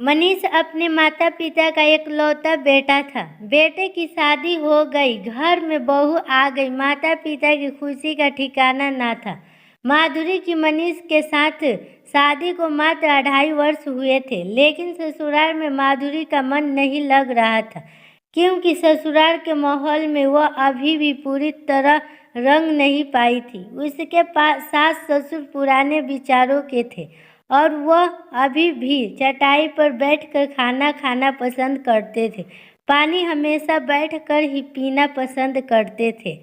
मनीष अपने माता पिता का इकलौता बेटा था। बेटे की शादी हो गई, घर में बहू आ गई, माता पिता की खुशी का ठिकाना ना था। माधुरी की मनीष के साथ शादी को मात्र 2.5 वर्ष हुए थे, लेकिन ससुराल में माधुरी का मन नहीं लग रहा था, क्योंकि ससुराल के माहौल में वह अभी भी पूरी तरह रंग नहीं पाई थी। उसके पास सास ससुर पुराने विचारों के थे और वह अभी भी चटाई पर बैठकर खाना खाना पसंद करते थे। पानी हमेशा बैठकर ही पीना पसंद करते थे।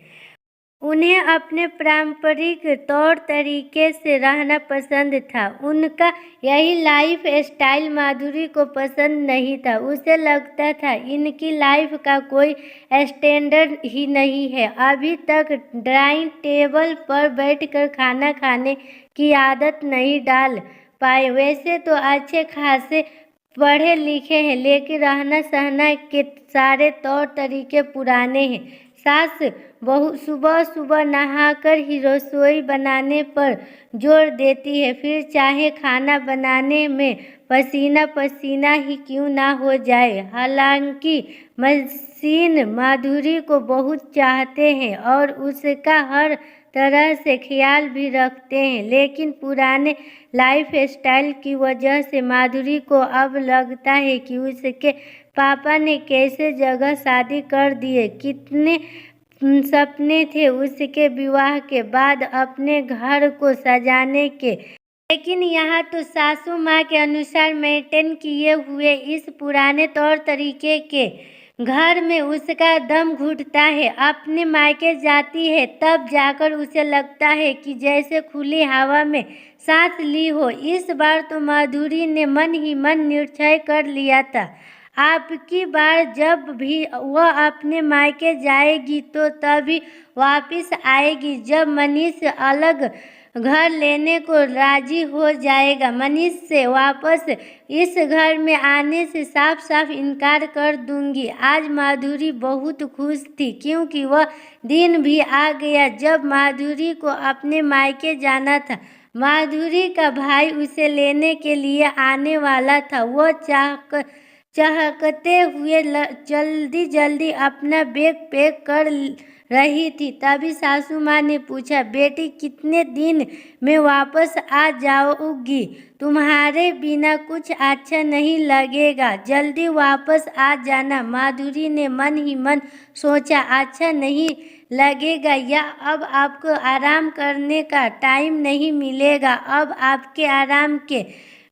उन्हें अपने पारंपरिक तौर तरीके से रहना पसंद था। उनका यही लाइफ स्टाइल माधुरी को पसंद नहीं था। उसे लगता था इनकी लाइफ का कोई स्टैंडर्ड ही नहीं है। अभी तक डाइनिंग टेबल पर बैठकर खाना खाने की आदत नहीं डाल पाए। वैसे तो अच्छे खासे पढ़े लिखे हैं, लेकिन रहना सहना के सारे तौर तरीके पुराने हैं। सास बहू सुबह सुबह नहाकर ही रसोई बनाने पर जोर देती है, फिर चाहे खाना बनाने में पसीना पसीना ही क्यों ना हो जाए। हालांकि मशीन माधुरी को बहुत चाहते हैं और उसका हर तरह से ख्याल भी रखते हैं, लेकिन पुराने लाइफ स्टाइल की वजह से माधुरी को अब लगता है कि उसके पापा ने कैसे जगह शादी कर दिए। कितने सपने थे उसके विवाह के बाद अपने घर को सजाने के, लेकिन यहाँ तो सासू माँ के अनुसार मेंटेन किए हुए इस पुराने तौर तरीके के घर में उसका दम घुटता है। अपने मायके जाती है तब जाकर उसे लगता है कि जैसे खुली हवा में सांस ली हो। इस बार तो माधुरी ने मन ही मन निश्चय कर लिया था, आपकी बार जब भी वह अपने मायके जाएगी तो तभी वापस आएगी जब मनीष अलग घर लेने को राजी हो जाएगा। मनीष से वापस इस घर में आने से साफ साफ इनकार कर दूंगी। आज माधुरी बहुत खुश थी, क्योंकि वह दिन भी आ गया जब माधुरी को अपने मायके जाना था। माधुरी का भाई उसे लेने के लिए आने वाला था। वह चहकते हुए जल्दी जल्दी अपना बैग पैक कर रही थी, तभी सासू माँ ने पूछा, बेटी कितने दिन में वापस आ जाओगी? तुम्हारे बिना कुछ अच्छा नहीं लगेगा, जल्दी वापस आ जाना। माधुरी ने मन ही मन सोचा, अच्छा नहीं लगेगा या अब आपको आराम करने का टाइम नहीं मिलेगा, अब आपके आराम के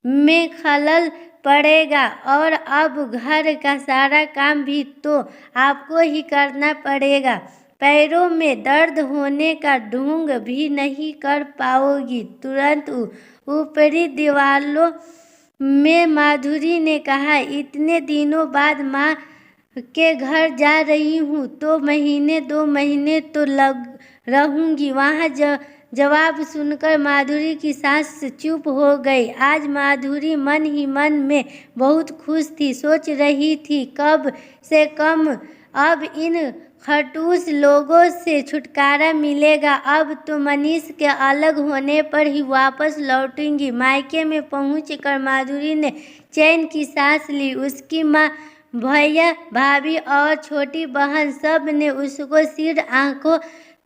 में खलल पड़ेगा और अब घर का सारा काम भी तो आपको ही करना पड़ेगा। पैरों में दर्द होने का ढोंग भी नहीं कर पाओगी। तुरंत ऊपरी दीवालों में माधुरी ने कहा, इतने दिनों बाद माँ के घर जा रही हूँ तो महीने 2 महीने तो लग रहूँगी वहाँ। जवाब सुनकर माधुरी की सास चुप हो गई। आज माधुरी मन ही मन में बहुत खुश थी, सोच रही थी कब से कम अब इन खटूस लोगों से छुटकारा मिलेगा। अब तो मनीष के अलग होने पर ही वापस लौटूंगी। मायके में पहुंचकर माधुरी ने चैन की सांस ली। उसकी माँ, भैया, भाभी और छोटी बहन सब ने उसको सिर आंखों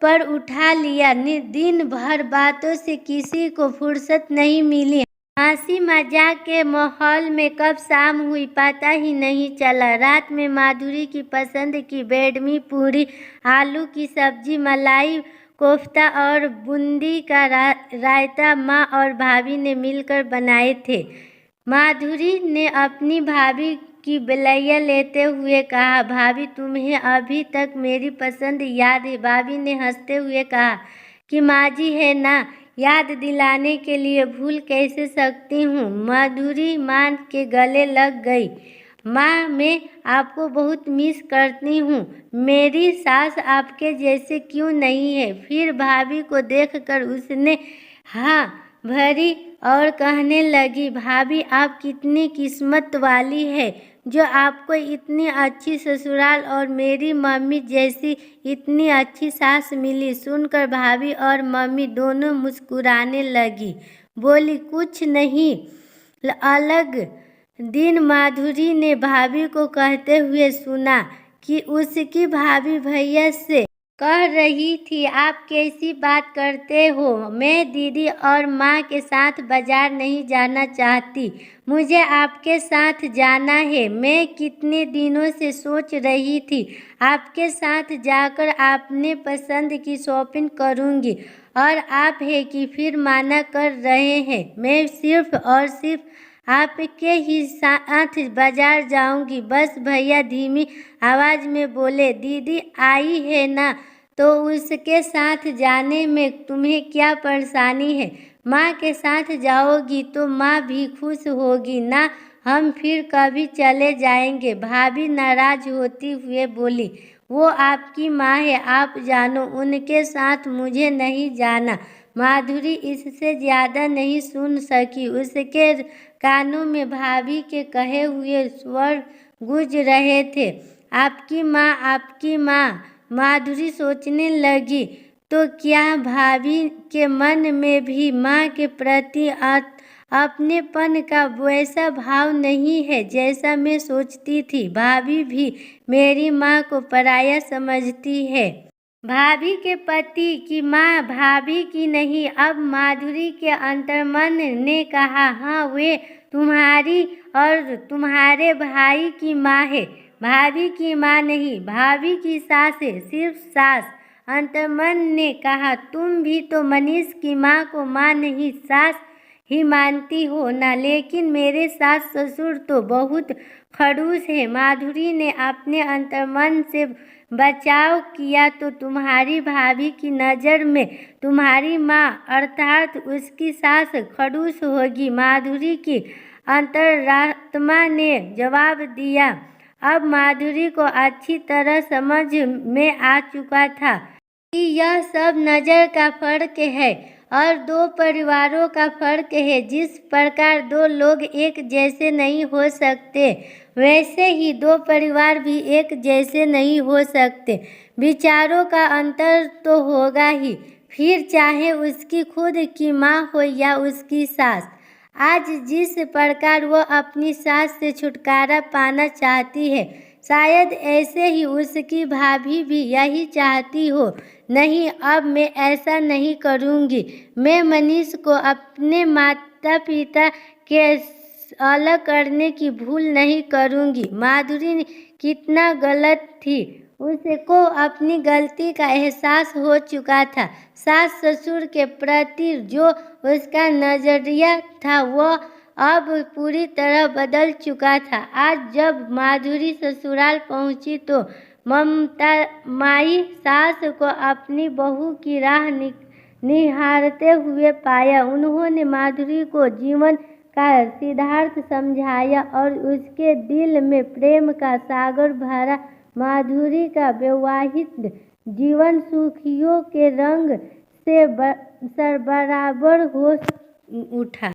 पर उठा लिया। दिन भर बातों से किसी को फुर्सत नहीं मिली। हंसी मजाक के माहौल में कब शाम हुई पता ही नहीं चला। रात में माधुरी की पसंद की बेडमी पूरी, आलू की सब्जी, मलाई कोफ्ता और बूंदी का रायता माँ और भाभी ने मिलकर बनाए थे। माधुरी ने अपनी भाभी की बलैया लेते हुए कहा, भाभी तुम्हें अभी तक मेरी पसंद याद है? भाभी ने हंसते हुए कहा कि माँ जी है ना, याद दिलाने के लिए भूल कैसे सकती हूँ। माधुरी माँ के गले लग गई। माँ, मैं आपको बहुत मिस करती हूँ। मेरी सास आपके जैसे क्यों नहीं है? फिर भाभी को देखकर उसने हाँ भरी और कहने लगी, भाभी आप कितनी किस्मत वाली है जो आपको इतनी अच्छी ससुराल और मेरी मम्मी जैसी इतनी अच्छी सास मिली। सुनकर भाभी और मम्मी दोनों मुस्कुराने लगी। बोली, कुछ नहीं, अलग दिन माधुरी ने भाभी को कहते हुए सुना कि उसकी भाभी भैया से कह रही थी, आप कैसी बात करते हो, मैं दीदी और माँ के साथ बाजार नहीं जाना चाहती, मुझे आपके साथ जाना है। मैं कितने दिनों से सोच रही थी आपके साथ जाकर अपने पसंद की शॉपिंग करूँगी और आप है कि फिर माना कर रहे हैं। मैं सिर्फ और सिर्फ आपके ही साथ बाजार जाऊंगी। बस भैया धीमी आवाज में बोले, दीदी आई है ना, तो उसके साथ जाने में तुम्हें क्या परेशानी है। माँ के साथ जाओगी तो माँ भी खुश होगी ना, हम फिर कभी चले जाएंगे। भाभी नाराज होती हुए बोली, वो आपकी माँ है, आप जानो, उनके साथ मुझे नहीं जाना। माधुरी इससे ज्यादा नहीं सुन सकी। उसके कानों में भाभी के कहे हुए स्वर गूंज रहे थे, आपकी माँ, आपकी माँ। माधुरी सोचने लगी, तो क्या भाभी के मन में भी माँ के प्रति अपनेपन का वैसा भाव नहीं है जैसा मैं सोचती थी। भाभी भी मेरी माँ को पराया समझती है। भाभी के पति की माँ भाभी की नहीं। अब माधुरी के अंतर्मन ने कहा, हाँ, वे तुम्हारी और तुम्हारे भाई की माँ है, भाभी की माँ नहीं, भाभी की सास है, सिर्फ सास। अंतर्मन ने कहा, तुम भी तो मनीष की माँ को माँ नहीं सास ही मानती हो ना, लेकिन मेरे सास ससुर तो बहुत खड़ूस है। माधुरी ने अपने अंतर्मन से बचाव किया, तो तुम्हारी भाभी की नज़र में तुम्हारी माँ अर्थात उसकी सास खड़ूस होगी। माधुरी की अंतरात्मा ने जवाब दिया। अब माधुरी को अच्छी तरह समझ में आ चुका था कि यह सब नज़र का फर्क है और दो परिवारों का फर्क है। जिस प्रकार दो लोग एक जैसे नहीं हो सकते, वैसे ही दो परिवार भी एक जैसे नहीं हो सकते। विचारों का अंतर तो होगा ही, फिर चाहे उसकी खुद की माँ हो या उसकी सास। आज जिस प्रकार वो अपनी सास से छुटकारा पाना चाहती है, शायद ऐसे ही उसकी भाभी भी यही चाहती हो। नहीं, अब मैं ऐसा नहीं करूँगी। मैं मनीष को अपने माता पिता के अलग करने की भूल नहीं करूँगी। माधुरी कितना गलत थी, उसको अपनी गलती का एहसास हो चुका था। सास ससुर के प्रति जो उसका नजरिया था वो अब पूरी तरह बदल चुका था। आज जब माधुरी ससुराल पहुंची तो ममता माई सास को अपनी बहू की राह निहारते हुए पाया। उन्होंने माधुरी को जीवन का सिद्धार्थ समझाया और उसके दिल में प्रेम का सागर भरा। माधुरी का वैवाहिक जीवन सुखियों के रंग से सरबराबर हो उठा।